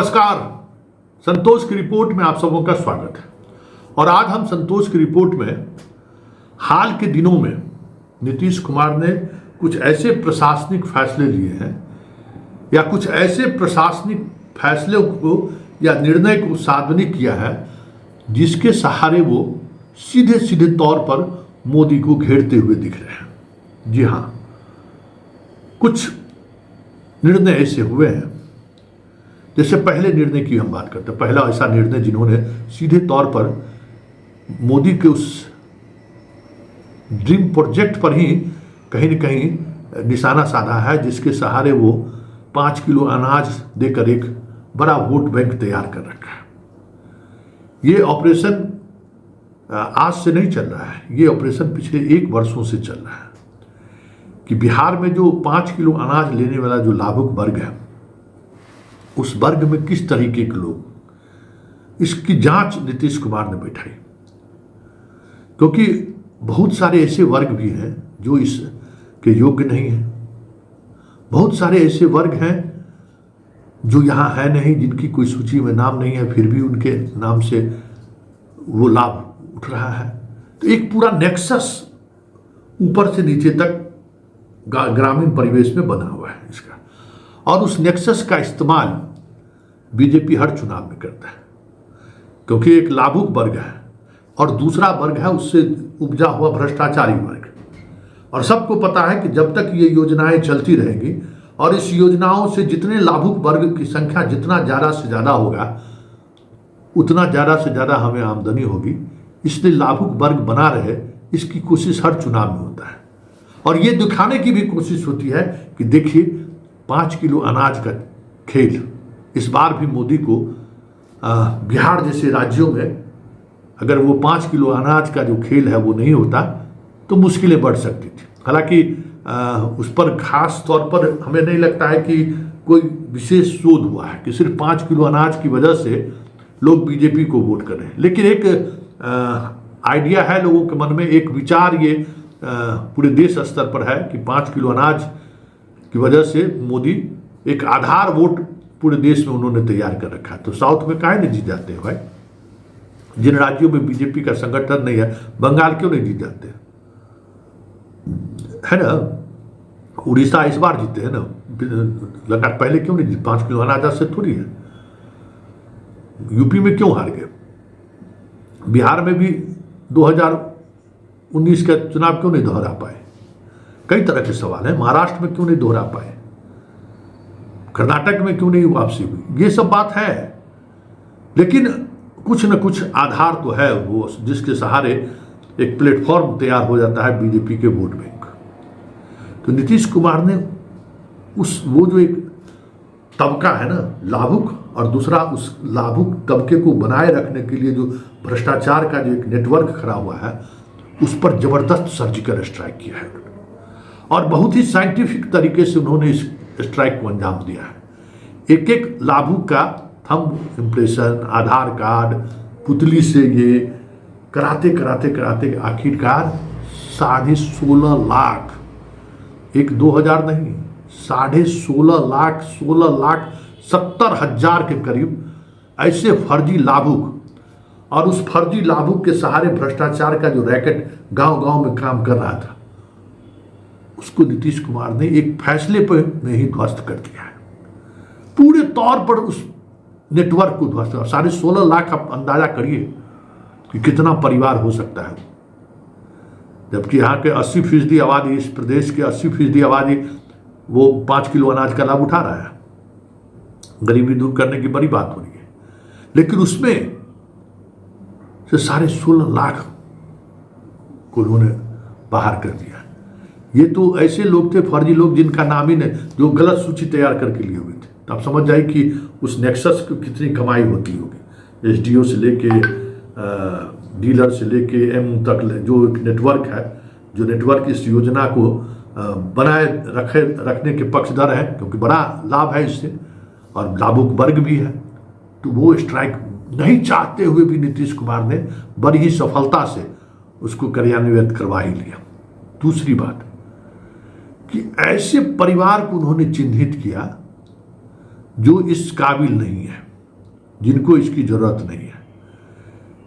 नमस्कार। संतोष की रिपोर्ट में आप सबों का स्वागत है। और आज हम संतोष की रिपोर्ट में हाल के दिनों में नीतीश कुमार ने कुछ ऐसे प्रशासनिक फैसले लिए हैं या कुछ ऐसे प्रशासनिक फैसले को या निर्णय को सार्वजनिक किया है जिसके सहारे वो सीधे सीधे तौर पर मोदी को घेरते हुए दिख रहे हैं। जी हाँ, कुछ निर्णय ऐसे हुए हैं। जैसे पहले निर्णय की हम बात करते हैं, पहला ऐसा निर्णय जिन्होंने सीधे तौर पर मोदी के उस ड्रीम प्रोजेक्ट पर ही कहीं न कहीं निशाना साधा है, जिसके सहारे वो 5 किलो अनाज देकर एक बड़ा वोट बैंक तैयार कर रखा है। ये ऑपरेशन आज से नहीं चल रहा है, ये ऑपरेशन पिछले 1 वर्षों से चल रहा है कि बिहार में जो 5 किलो अनाज लेने वाला जो लाभुक वर्ग है, उस वर्ग में किस तरीके के लोग, इसकी जांच नीतीश कुमार ने बैठाई। क्योंकि बहुत सारे ऐसे वर्ग भी हैं जो इसके योग्य नहीं हैं, बहुत सारे ऐसे वर्ग हैं जो यहाँ है नहीं, जिनकी कोई सूची में नाम नहीं है, फिर भी उनके नाम से वो लाभ उठ रहा है। तो एक पूरा नेक्सस ऊपर से नीचे तक ग्रामीण परिवेश में बना हुआ है इसका, और उस नेक्सस का इस्तेमाल बीजेपी हर चुनाव में करता है। क्योंकि एक लाभुक वर्ग है और दूसरा वर्ग है उससे उपजा हुआ भ्रष्टाचारी वर्ग, और सबको पता है कि जब तक ये योजनाएं चलती रहेंगी और इस योजनाओं से जितने लाभुक वर्ग की संख्या जितना ज़्यादा से ज़्यादा होगा, उतना ज़्यादा से ज़्यादा हमें आमदनी होगी। इसलिए लाभुक वर्ग बना रहे, इसकी कोशिश हर चुनाव में होता है। और ये दिखाने की भी कोशिश होती है कि देखिए 5 किलो अनाज का खेल इस बार भी मोदी को बिहार जैसे राज्यों में अगर वो 5 किलो अनाज का जो खेल है वो नहीं होता तो मुश्किलें बढ़ सकती थी। हालांकि उस पर खास तौर पर हमें नहीं लगता है कि कोई विशेष शोध हुआ है कि सिर्फ 5 किलो अनाज की वजह से लोग बीजेपी को वोट कर रहे हैं। लेकिन एक आइडिया है लोगों के मन में, एक विचार ये पूरे देश स्तर पर है कि 5 किलो अनाज की वजह से मोदी एक आधार वोट पूरे देश में उन्होंने तैयार कर रखा है। तो साउथ में काहे नहीं जीत जाते हैं भाई? जिन राज्यों में बीजेपी का संगठन नहीं है, बंगाल क्यों नहीं जीत जाते है ना? उड़ीसा इस बार जीते हैं ना, लगातार पहले क्यों नहीं जीते? 5 किलो अनाज से थोड़ी है। यूपी में क्यों हार गए? बिहार में भी 2019 का चुनाव क्यों नहीं दोहरा पाए? कई तरह के सवाल हैं। महाराष्ट्र में क्यों नहीं दोहरा पाए? कर्नाटक में क्यों नहीं वापसी हुई? ये सब बात है, लेकिन कुछ न कुछ आधार तो है वो, जिसके सहारे एक प्लेटफॉर्म तैयार हो जाता है बीजेपी के वोट बैंक। तो नीतीश कुमार ने वो जो एक तबका है ना लाभुक, और दूसरा उस लाभुक तबके को बनाए रखने के लिए जो भ्रष्टाचार का जो एक नेटवर्क खड़ा हुआ है, उस पर जबरदस्त सर्जिकल स्ट्राइक किया है और बहुत ही साइंटिफिक तरीके से उन्होंने इस स्ट्राइक को अंजाम दिया है। एक एक लाभुक का थंब इम्प्रेशन, आधार कार्ड, पुतली से ये कराते कराते कराते आखिरकार 16.5 लाख, एक 2000 नहीं, 16.5 लाख, 16,70,000 के करीब ऐसे फर्जी लाभुक, और उस फर्जी लाभुक के सहारे भ्रष्टाचार का जो रैकेट गांव गांव में काम कर रहा था, उसको नीतीश कुमार ने एक फैसले पर में ही ध्वस्त कर दिया है। पूरे तौर पर उस नेटवर्क को ध्वस्त। 16.5 लाख, आप अंदाजा करिए कि कितना परिवार हो सकता है। जबकि यहाँ के 80% आबादी, इस प्रदेश के 80% आबादी वो 5 किलो अनाज का लाभ उठा रहा है। गरीबी दूर करने की बड़ी बात हो रही है, लेकिन उसमें से 16.5 लाख को उन्होंने बाहर कर दिया। ये तो ऐसे लोग थे, फर्जी लोग, जिनका नाम ही नहीं, जो गलत सूची तैयार करके लिए हुए थे। तो आप समझ जाइए कि उस नेक्सस की कितनी कमाई होती होगी। एसडीओ से लेके डीलर से लेके एम तक जो एक नेटवर्क है, जो नेटवर्क इस योजना को बनाए रखने के पक्षधर है, क्योंकि बड़ा लाभ है इससे और लाभुक वर्ग भी है। तो वो स्ट्राइक नहीं चाहते हुए भी नीतीश कुमार ने बड़ी ही सफलता से उसको कार्यान्वित करवा ही लिया। दूसरी बात कि ऐसे परिवार को उन्होंने चिन्हित किया जो इस काबिल नहीं है। जिनको इसकी ज़रूरत नहीं है।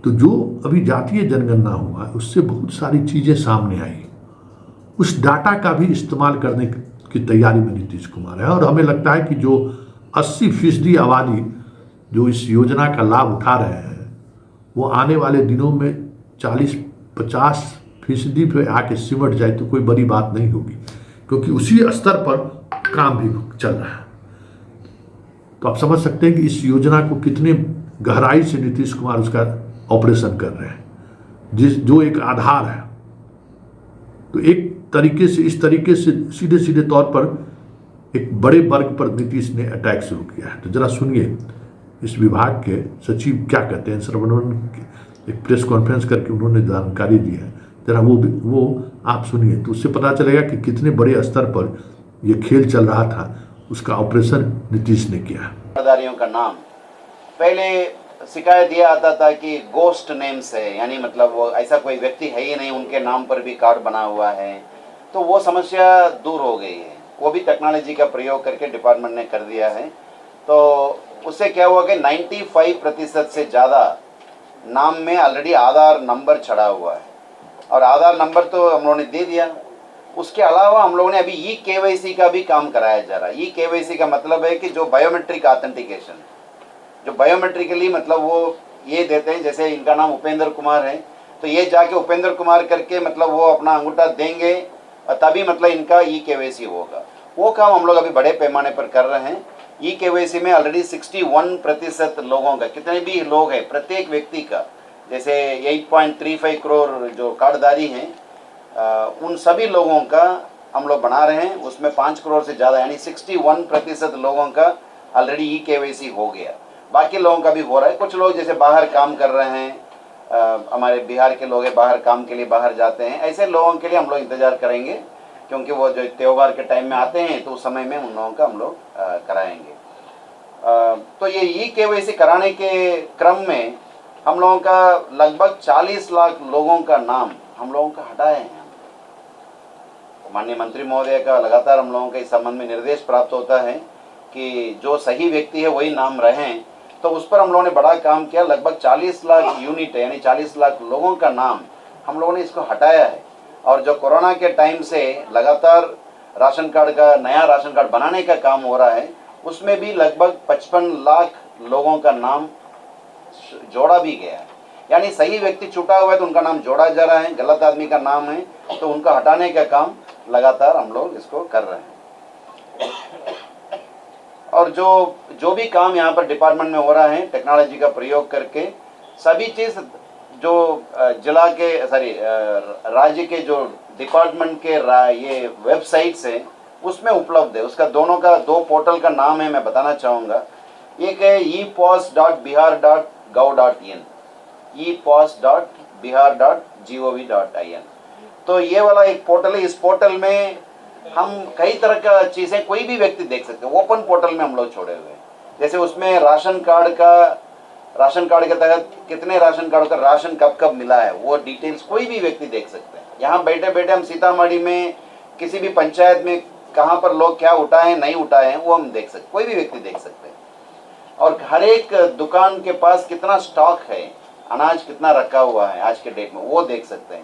तो जो अभी जातीय जनगणना हुआ उससे बहुत सारी चीज़ें सामने आई, उस डाटा का भी इस्तेमाल करने की तैयारी में नीतीश कुमार है। और हमें लगता है कि जो 80% आबादी जो इस योजना का लाभ उठा रहे हैं वो आने वाले दिनों में 40-50% पे आके सिमट जाए तो कोई बड़ी बात नहीं होगी, क्योंकि उसी स्तर पर काम भी चल रहा है। तो आप समझ सकते हैं कि इस योजना को कितने गहराई से नीतीश कुमार उसका ऑपरेशन कर रहे हैं, जो एक आधार है। तो एक तरीके से, इस तरीके से सीधे सीधे तौर पर एक बड़े वर्ग पर नीतीश ने अटैक शुरू किया है। तो जरा सुनिए इस विभाग के सचिव क्या कहते हैं। सर्वनवन एक प्रेस कॉन्फ्रेंस करके उन्होंने जानकारी दी है, जरा वो आप सुनिए, तो उससे पता चलेगा कि कितने बड़े स्तर पर ये खेल चल रहा था, उसका ऑपरेशन नीतीश ने किया। कार्डधारियों का नाम पहले शिकायत ये आता था कि गोस्ट नेम्स है, यानी मतलब वो ऐसा कोई व्यक्ति है ही नहीं, उनके नाम पर भी कार्ड बना हुआ है। तो वो समस्या दूर हो गई है, वो भी टेक्नोलॉजी का प्रयोग करके डिपार्टमेंट ने कर दिया है। तो उससे क्या हुआ कि 95% से ज़्यादा नाम में ऑलरेडी आधार नंबर चढ़ा हुआ है, और आधार नंबर तो हम लोगों ने दे दिया। उसके अलावा हम लोगों ने अभी ई-केवाईसी का भी काम कराया जा रहा है। ई-केवाईसी का मतलब है कि जो बायोमेट्रिक ऑथेंटिकेशन, जो बायोमेट्रिकली मतलब वो ये देते हैं, जैसे इनका नाम उपेंद्र कुमार है तो ये जाके उपेंद्र कुमार करके मतलब वो अपना अंगूठा देंगे तभी मतलब इनका ई-केवाईसी होगा। वो काम हम लोग अभी बड़े पैमाने पर कर रहे हैं। ई-केवाईसी में ऑलरेडी 61% लोगों का, कितने भी लोग हैं, प्रत्येक व्यक्ति का, जैसे 8.35 करोड़ जो कार्डधारी हैं उन सभी लोगों का हम लोग बना रहे हैं। उसमें 5 करोड़ से ज़्यादा यानी 61% लोगों का ऑलरेडी ई-केवाईसी हो गया। बाकी लोगों का भी हो रहा है। कुछ लोग जैसे बाहर काम कर रहे हैं, हमारे बिहार के लोग हैं, बाहर काम के लिए बाहर जाते हैं, ऐसे लोगों के लिए हम लोग इंतज़ार करेंगे, क्योंकि वो जो त्यौहार के टाइम में आते हैं तो उस समय में उन लोगों का हम लोग कराएंगे। तो ये ई-केवाईसी कराने के क्रम में हम लोगों का लगभग 40 लाख लोगों का नाम हम लोगों का हटाए हैं। माननीय मंत्री महोदय का लगातार हम लोगों के इस संबंध में निर्देश प्राप्त होता है कि जो सही व्यक्ति है वही नाम रहें, तो उस पर हम लोगों ने बड़ा काम किया। लगभग 40 लाख यूनिट है, यानी 40 लाख लोगों का नाम हम लोगों ने इसको हटाया है। और जो कोरोना के टाइम से लगातार राशन कार्ड का, नया राशन कार्ड बनाने का काम हो रहा है, उसमें भी लगभग 55 लाख लोगों का नाम जोड़ा भी गया है। यानी सही व्यक्ति छूटा हुआ है तो उनका नाम जोड़ा जा रहा है, गलत आदमी का नाम है तो उनका हटाने का काम लगातार हम लोग इसको कर रहे हैं। और जो भी काम यहाँ पर डिपार्टमेंट में हो रहा है टेक्नोलॉजी का प्रयोग करके, सभी चीज़ जो जिला के राज्य के जो डिपार्टमेंट के ये वेबसाइट्स हैं उसमें उपलब्ध है। उसका दोनों का 2 पोर्टल का नाम है, मैं बताना चाहूँगा। एक है epos.bihar.gov.in, epos.bihar.gov.in। तो ये वाला एक पोर्टल है। इस पोर्टल में हम कई तरह का चीज़ें कोई भी व्यक्ति देख सकते हैं। ओपन पोर्टल में हम लोग छोड़े हुए हैं। जैसे उसमें राशन कार्ड के तहत कितने राशन कार्ड का राशन कब कब मिला है वो डिटेल्स कोई भी व्यक्ति देख सकते हैं। यहाँ बैठे बैठे हम सीतामढ़ी में किसी भी पंचायत में कहाँ पर लोग क्या उठाए नहीं उठाए हैं वो हम देख सकते, कोई भी व्यक्ति देख सकते हैं। और हर एक दुकान के पास कितना स्टॉक है, अनाज कितना रखा हुआ है आज के डेट में वो देख सकते हैं।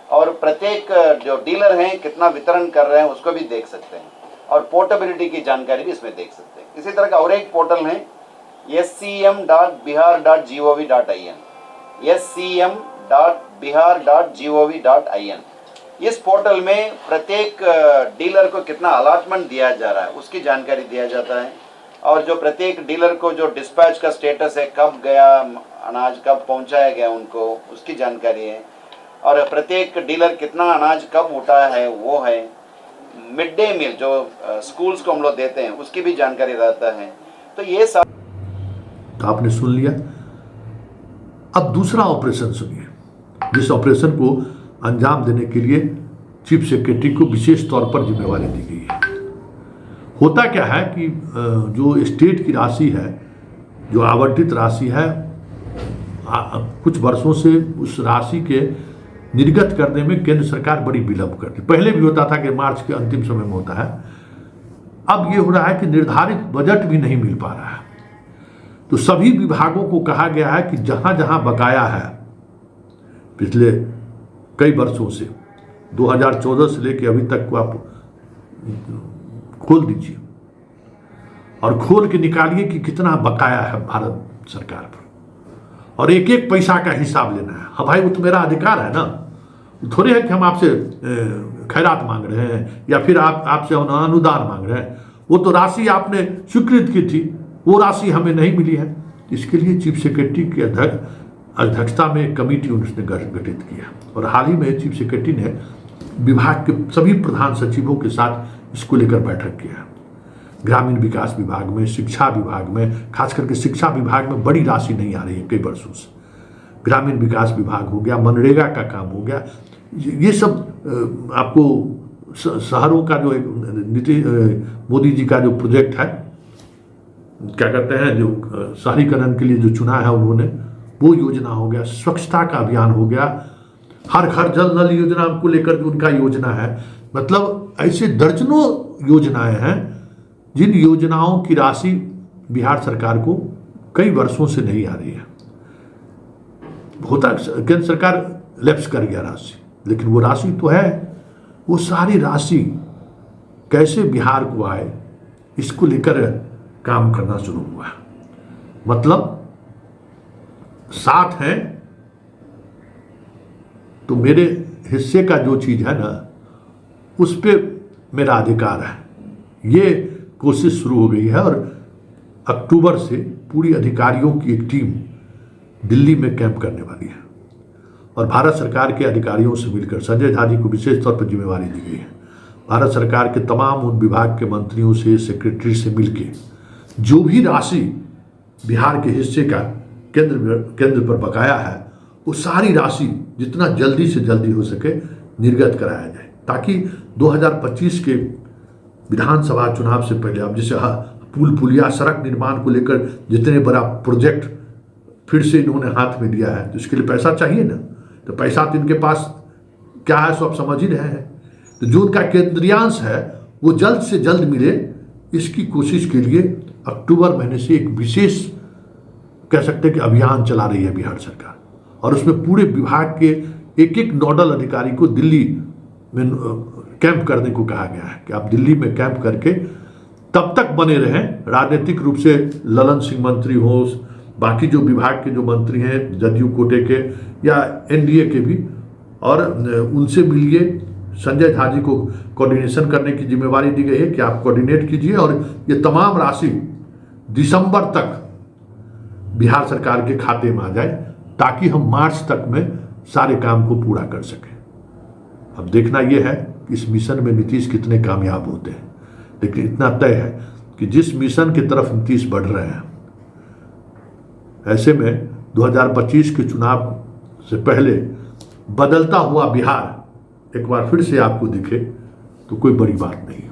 और प्रत्येक जो डीलर हैं कितना वितरण कर रहे हैं उसको भी देख सकते हैं। और पोर्टेबिलिटी की जानकारी भी इसमें देख सकते हैं। इसी तरह का और एक पोर्टल है scm.bihar.gov.in, scm.bihar.gov.in। इस पोर्टल में प्रत्येक डीलर को कितना अलॉटमेंट दिया जा रहा है उसकी जानकारी दिया जाता है। और जो प्रत्येक डीलर को जो डिस्पैच का स्टेटस है, कब गया अनाज, कब पहुंचाया गया उनको, उसकी जानकारी है। और प्रत्येक डीलर कितना अनाज कब उठाया है वो है। मिड डे मील जो स्कूल्स को हम लोग देते हैं उसकी भी जानकारी रहता है। तो ये सब तो आपने सुन लिया। अब दूसरा ऑपरेशन सुनिए, जिस ऑपरेशन को अंजाम देने के लिए चीफ सेक्रेटरी को विशेष तौर पर जिम्मेवारी दी गई है। होता क्या है कि जो स्टेट की राशि है, जो आवंटित राशि है, कुछ वर्षों से उस राशि के निर्गत करने में केंद्र सरकार बड़ी विलंब करती। पहले भी होता था कि मार्च के अंतिम समय में होता है, अब ये हो रहा है कि निर्धारित बजट भी नहीं मिल पा रहा है। तो सभी विभागों को कहा गया है कि जहां जहां बकाया है पिछले कई वर्षों से 2014 से लेकर अभी तक को आप खोल दीजिए और खोल के निकालिए कि कितना बकाया है भारत सरकार पर, और एक एक पैसा का हिसाब लेना है। हाँ भाई, वो तो मेरा अधिकार है ना, थोड़े है कि हम आपसे खैरात मांग रहे हैं या फिर आपसे अनुदान मांग रहे हैं। वो तो राशि आपने स्वीकृत की थी, वो राशि हमें नहीं मिली है। इसके लिए चीफ सेक्रेटरी की अध्यक्षता में एक कमेटी उसने गठित किया और हाल ही में चीफ सेक्रेटरी ने विभाग के सभी प्रधान सचिवों के साथ इसको लेकर बैठक किया। ग्रामीण विकास विभाग में, शिक्षा विभाग में, खास करके शिक्षा विभाग में बड़ी राशि नहीं आ रही है कई वर्षों से। ग्रामीण विकास विभाग हो गया, मनरेगा का काम हो गया, ये सब आपको शहरों का जो मोदी जी का जो प्रोजेक्ट है, क्या कहते हैं, जो शहरीकरण के लिए जो चुना है उन्होंने, वो योजना हो गया, स्वच्छता का अभियान हो गया, हर घर जल नल योजना को लेकर जो उनका योजना है। मतलब ऐसे दर्जनों योजनाएं हैं जिन योजनाओं की राशि बिहार सरकार को कई वर्षों से नहीं आ रही है। होता केंद्र सरकार लैप्स कर गया राशि, लेकिन वो राशि तो है। वो सारी राशि कैसे बिहार को आए, इसको लेकर काम करना शुरू हुआ। मतलब साथ है तो मेरे हिस्से का जो चीज है ना, उस पे मेरा अधिकार है। ये कोशिश शुरू हो गई है और अक्टूबर से पूरी अधिकारियों की एक टीम दिल्ली में कैंप करने वाली है और भारत सरकार के अधिकारियों से मिलकर संजय झा जी को विशेष तौर पर जिम्मेवारी दी गई है। भारत सरकार के तमाम उन विभाग के मंत्रियों से, सेक्रेटरी से मिलकर जो भी राशि बिहार के हिस्से का केंद्र पर बकाया है, वो सारी राशि जितना जल्दी से जल्दी हो सके निर्गत कराया जाए, ताकि 2025 के विधानसभा चुनाव से पहले, अब जैसे पुल पुलिया सड़क निर्माण को लेकर जितने बड़ा प्रोजेक्ट फिर से इन्होंने हाथ में लिया है, तो इसके लिए पैसा चाहिए ना। तो पैसा तो इनके पास क्या है, सो आप समझ ही रहे हैं। तो जो उनका केंद्रीयांश है वो जल्द से जल्द मिले, इसकी कोशिश के लिए अक्टूबर महीने से एक विशेष कह सकते हैं कि अभियान चला रही है बिहार सरकार, और उसमें पूरे विभाग के एक एक नोडल अधिकारी को दिल्ली में कैंप करने को कहा गया है कि आप दिल्ली में कैंप करके तब तक बने रहें, राजनीतिक रूप से ललन सिंह मंत्री हो, बाकी जो विभाग के जो मंत्री हैं जदयू कोटे के या एनडीए के भी, और उनसे मिलिए। संजय झा जी को कोऑर्डिनेशन करने की जिम्मेवारी दी गई है कि आप कोऑर्डिनेट कीजिए और ये तमाम राशि दिसंबर तक बिहार सरकार के खाते में आ जाए, ताकि हम मार्च तक में सारे काम को पूरा कर सकें। अब देखना यह है कि इस मिशन में नीतीश कितने कामयाब होते हैं, लेकिन इतना तय है कि जिस मिशन की तरफ नीतीश बढ़ रहे हैं, ऐसे में 2025 के चुनाव से पहले बदलता हुआ बिहार एक बार फिर से आपको दिखे तो कोई बड़ी बात नहीं है।